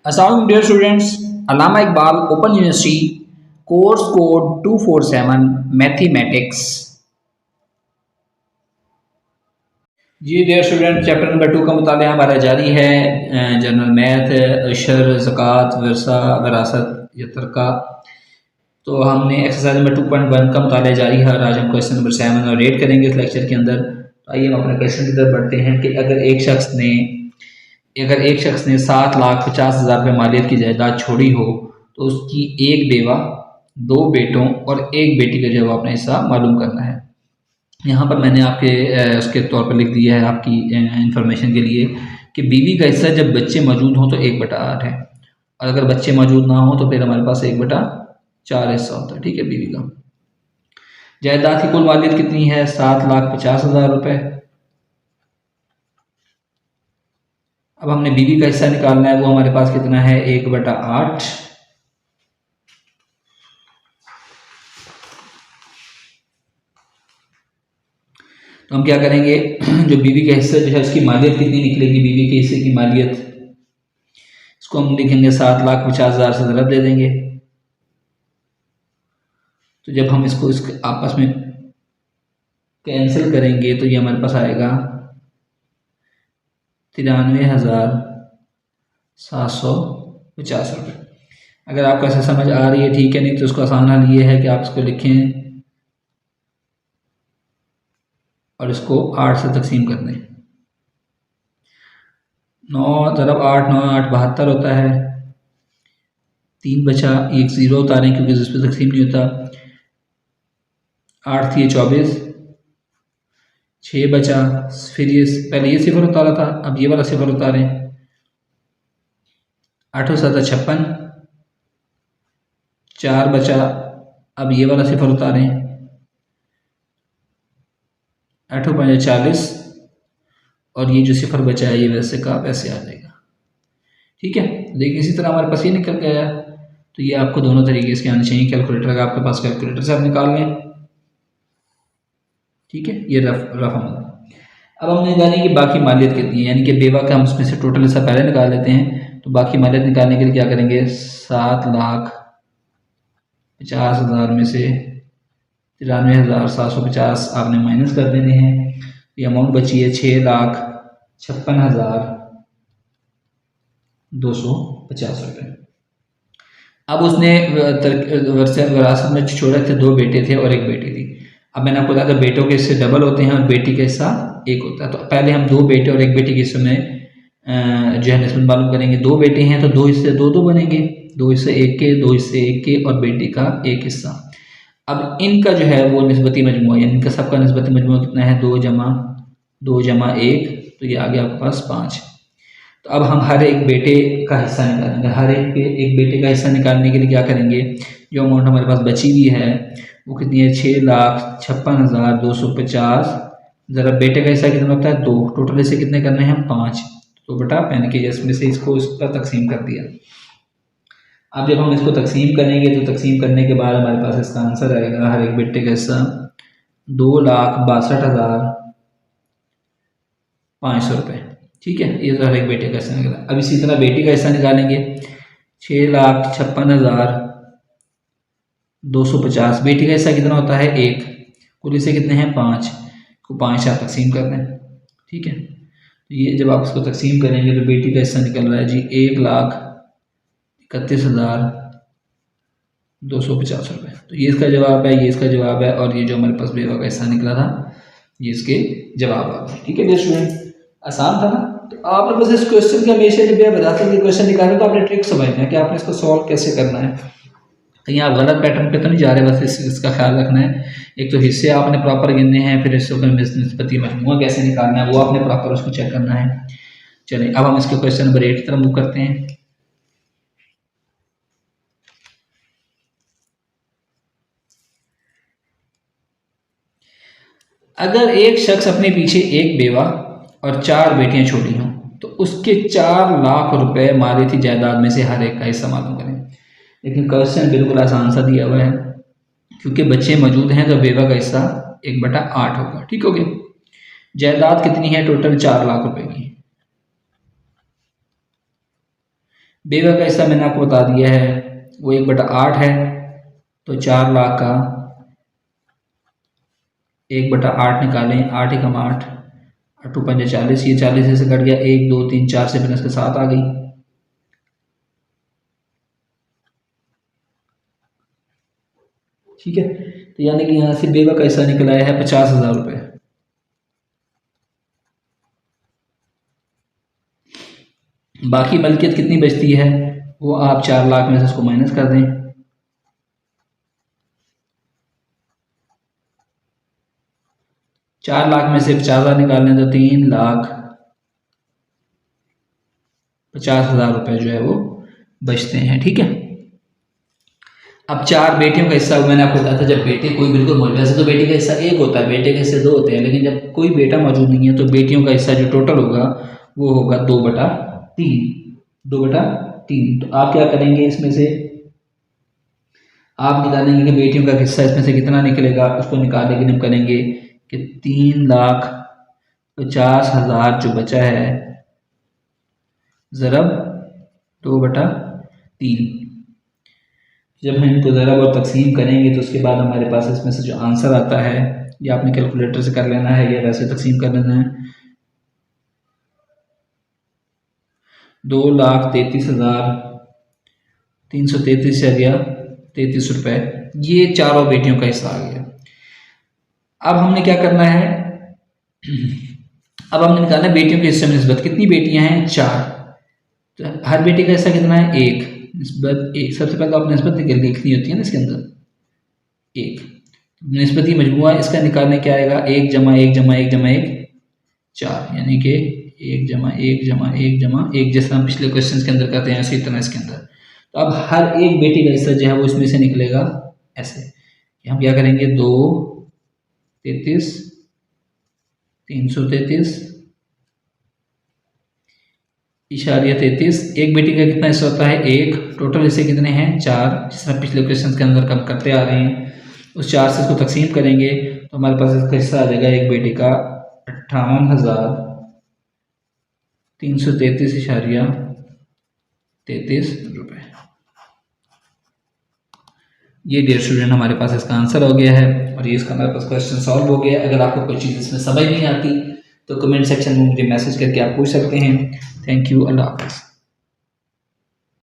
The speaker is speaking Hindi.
Assalamualaikum dear students, Allama Iqbal Open University course code 247 Mathematics। जी डियर स्टूडेंट, चैप्टर नंबर 2 का मुताला हमारा जारी है। जनरल मैथ, शर, ज़कात, वर्सा, वरासत या तरका। तो हमने एक्सरसाइज नंबर 2.1 का मुताला जारी है और आज हम क्वेश्चन नंबर 7 और 8 करेंगे इस लेक्चर के अंदर। तो आइए हम अपने क्वेश्चन की तरफ बढ़ते हैं कि अगर एक शख्स ने 7,50,000 रुपये मालियत की जायदाद छोड़ी हो तो उसकी एक बेवा, दो बेटों और एक बेटी का जो है अपना हिस्सा मालूम करना है। यहाँ पर मैंने आपके उसके तौर पर लिख दिया है आपकी इंफॉर्मेशन के लिए कि बीवी का हिस्सा जब बच्चे मौजूद हों तो 1/8 है, और अगर बच्चे मौजूद ना हो तो फिर हमारे पास 1/4 हिस्सा होता है। ठीक है, बीवी का। जायदाद की कुल मालियत कितनी है? 7,50,000 रुपये। अब हमने बीवी का हिस्सा निकालना है, वो हमारे पास कितना है? 1/8। तो हम क्या करेंगे, जो बीवी का हिस्सा जो है उसकी मालियत कितनी निकलेगी, बीवी के हिस्से की मालियत, इसको हम लिखेंगे 7,50,000 से ज़रब दे देंगे। तो जब हम इसको आपस में कैंसिल करेंगे तो ये हमारे पास आएगा 93,750 रुपये। अगर आपको ऐसे समझ आ रही है ठीक है, नहीं तो उसको आसान हल ये है कि आप इसको लिखें और इसको 8 से तकसीम कर दें। 9 ज़रब 8, 9 8 72 होता है। 3 बचा, एक ज़ीरो उतारें क्योंकि जिस पर तकसीम नहीं होता। 8 थी 24, 6 बचा, फिर ये पहले ये सिफर उतारा था, अब ये वाला सिफर उतारें। 8 7 56, 4 बचा, अब ये वाला सिफर उतारें। 8 5 40, और ये जो सिफर बचा है ये वैसे का वैसे आ जाएगा। ठीक है, देखिए इसी तरह हमारे पास ये निकल गया। तो ये आपको दोनों तरीके इसके आने चाहिए। कैलकुलेटर अगर आपके पास कैलकुलेटर से आप निकाल लें। ठीक है, ये रफ अमल। अब हम निकालें कि बाकी मालियत कितनी है, यानी कि बेवा का हम उसमें से टोटल हिस्सा पहले निकाल लेते हैं। तो बाकी मालियत निकालने के लिए क्या करेंगे, 7,50,000 में से 93,750 आपने माइनस कर देने हैं। ये अमाउंट बची है 6,56,250 रुपये। अब उसने विरासत में छोड़े थे 2 बेटे थे और 1 बेटी थी। अब मैंने आपको बताया था बेटों के हिस्से डबल होते हैं और बेटी का हिस्सा 1 होता है। तो पहले हम 2 बेटे और 1 बेटी के हिस्से में जो है निस्बत मालूम करेंगे। 2 बेटे हैं तो 2 हिस्से 2 2 बनेंगे, 2 हिस्से 1 के, 2 हिस्से 1 के और बेटी का 1 हिस्सा। अब इनका जो है वो निस्बती मजमूआ, यानी इनका सबका निस्बती मजमूआ कितना है? 2 जमा 1, तो ये आ गया आपके पास 5। तो अब हम हर एक बेटे का हिस्सा निकालेंगे। हर एक बेटे का हिस्सा निकालने के लिए क्या करेंगे, जो अमाउंट हमारे पास बची हुई है वो कितनी है? 6,56,250। ज़रा बेटे का हिस्सा कितना होता है? 2। टोटल हिस्से कितने करने हैं? 5। तो बेटा मैंने कि इसमें से इसको इस पर तकसीम कर दिया। अब जब हम इसको तकसीम करेंगे तो तकसीम करने के बाद हमारे पास इसका आंसर आएगा हर एक बेटे का हिस्सा 2,62,500 रुपये। ठीक है, ये तो हर एक बेटे का हिस्सा निकला। अब इसी तरह बेटी का हिस्सा निकालेंगे 6,56,250। बेटी का हिस्सा कितना होता है? 1। कुल हिस्से कितने हैं? 5 को 5 आप तकसीम कर दें। ठीक है, तो ये जब आप इसको तकसीम करेंगे तो बेटी का हिस्सा निकल रहा है जी 1,31,250 रुपये। तो ये इसका जवाब है, ये इसका जवाब है, और ये जो हमारे पास बेवा का हिस्सा निकला था ये इसके जवाब आ गए। ठीक है डियर स्टूडेंट, आसान था ना? तो आपने बस इस क्वेश्चन के हमेशा जब आप बताते हैं क्वेश्चन निकालें तो आपने ट्रिक समझना है कि आपने इसको सॉल्व कैसे करना है। कहीं आप गलत पैटर्न पे तो नहीं जा रहे, बस इसका ख्याल रखना है। एक तो हिस्से आपने प्रॉपर गिनने हैं, फिर हिस्सों का निस्बती मजमूआ कैसे निकालना है वो आपने प्रॉपर उसको चेक करना है। चलिए अब हम इसके क्वेश्चन नंबर 8 की तरफ मूव करते हैं। अगर एक शख्स अपने पीछे एक बेवा और 4 बेटियां छोड़ी हों तो उसके 4 लाख रुपए मालियती जायदाद में से हर एक का हिस्सा मालूम करें। लेकिन क्वेश्चन बिल्कुल आसान सा दिया हुआ है, क्योंकि बच्चे मौजूद हैं तो बेवा का हिस्सा 1/8 होगा। ठीक हो गया। जायदाद कितनी है? टोटल 4 लाख रुपए की। बेवा का हिस्सा मैंने आपको बता दिया है, वो 1/8 है। तो 4 लाख का 1/8 निकालें, 8 एकम 8, 8 पंजे 40, ये 40 से कट गया, 1 2 3 4 से फिर इसके 7 आ गई। ठीक है, तो यानी कि यहाँ से बेवा का हिस्सा निकल आया है 50,000 रुपये। बाकी मलकियत कितनी बचती है वो आप 4 लाख में से इसको माइनस कर दें। 4 लाख में से 50,000 निकालने तो 3,50,000 रुपये जो है वो बचते हैं। ठीक है, अब 4 बेटियों का हिस्सा मैंने आपको बताया था, जब बेटे कोई बिल्कुल मौजूद, वैसे तो बेटी का हिस्सा 1 होता है, बेटे के हिस्से 2 होते हैं, लेकिन जब कोई बेटा मौजूद नहीं है तो बेटियों का हिस्सा जो टोटल होगा वो होगा 2/3। 2/3। तो आप क्या करेंगे, इसमें से आप निकालेंगे कि बेटियों का हिस्सा इसमें से कितना निकलेगा, उसको निकालने के लिए हम करेंगे कि 3,50,000 जो बचा है ज़रब 2/3। जब हम इनको ज़रब और तकसीम करेंगे तो उसके बाद हमारे पास इसमें से जो आंसर आता है, या आपने कैलकुलेटर से कर लेना है या वैसे तकसीम कर लेना है, 2,33,333 से आ गया 33 रुपये। ये चारों बेटियों का हिस्सा आ गया। अब हमने क्या करना है, अब हमने निकालना है बेटियों के हिस्से में निस्बत। कितनी बेटियां हैं, 4। तो हर बेटी का हिस्सा कितना है, 1। निस्बत 1। सबसे पहले आपने निस्बत लिखनी होती है ना इसके अंदर, 1 निस्बती मजमुआ, इसका निकालने क्या आएगा, 1 जमा 1 जमा 1 जमा 1 4, यानी कि 1 जमा 1 जमा 1 जमा 1, जैसा हम पिछले क्वेश्चन के अंदर करते हैं इसी तरह इसके अंदर। तो अब हर एक बेटी का हिस्सा जो है वो इसमें से निकलेगा ऐसे। हम क्या करेंगे, 2 33 333 इशारिया 33। एक बेटी का कितना हिस्सा होता है, 1। टोटल हिस्से कितने हैं, 4, जिस तरह पिछले क्वेश्चन के अंदर कम करते आ रहे हैं। उस 4 से इसको तकसीम करेंगे तो हमारे पास इसका हिस्सा आ जाएगा एक बेटी का 58,333.33 रुपये। ये डियर स्टूडेंट हमारे पास इसका आंसर हो गया है और ये इसका हमारे पास क्वेश्चन सॉल्व हो गया। अगर आपको कोई चीज़ इसमें समझ नहीं आती तो कमेंट सेक्शन में मुझे मैसेज करके आप पूछ सकते हैं। थैंक यू, अल्लाह हाफ़िज़।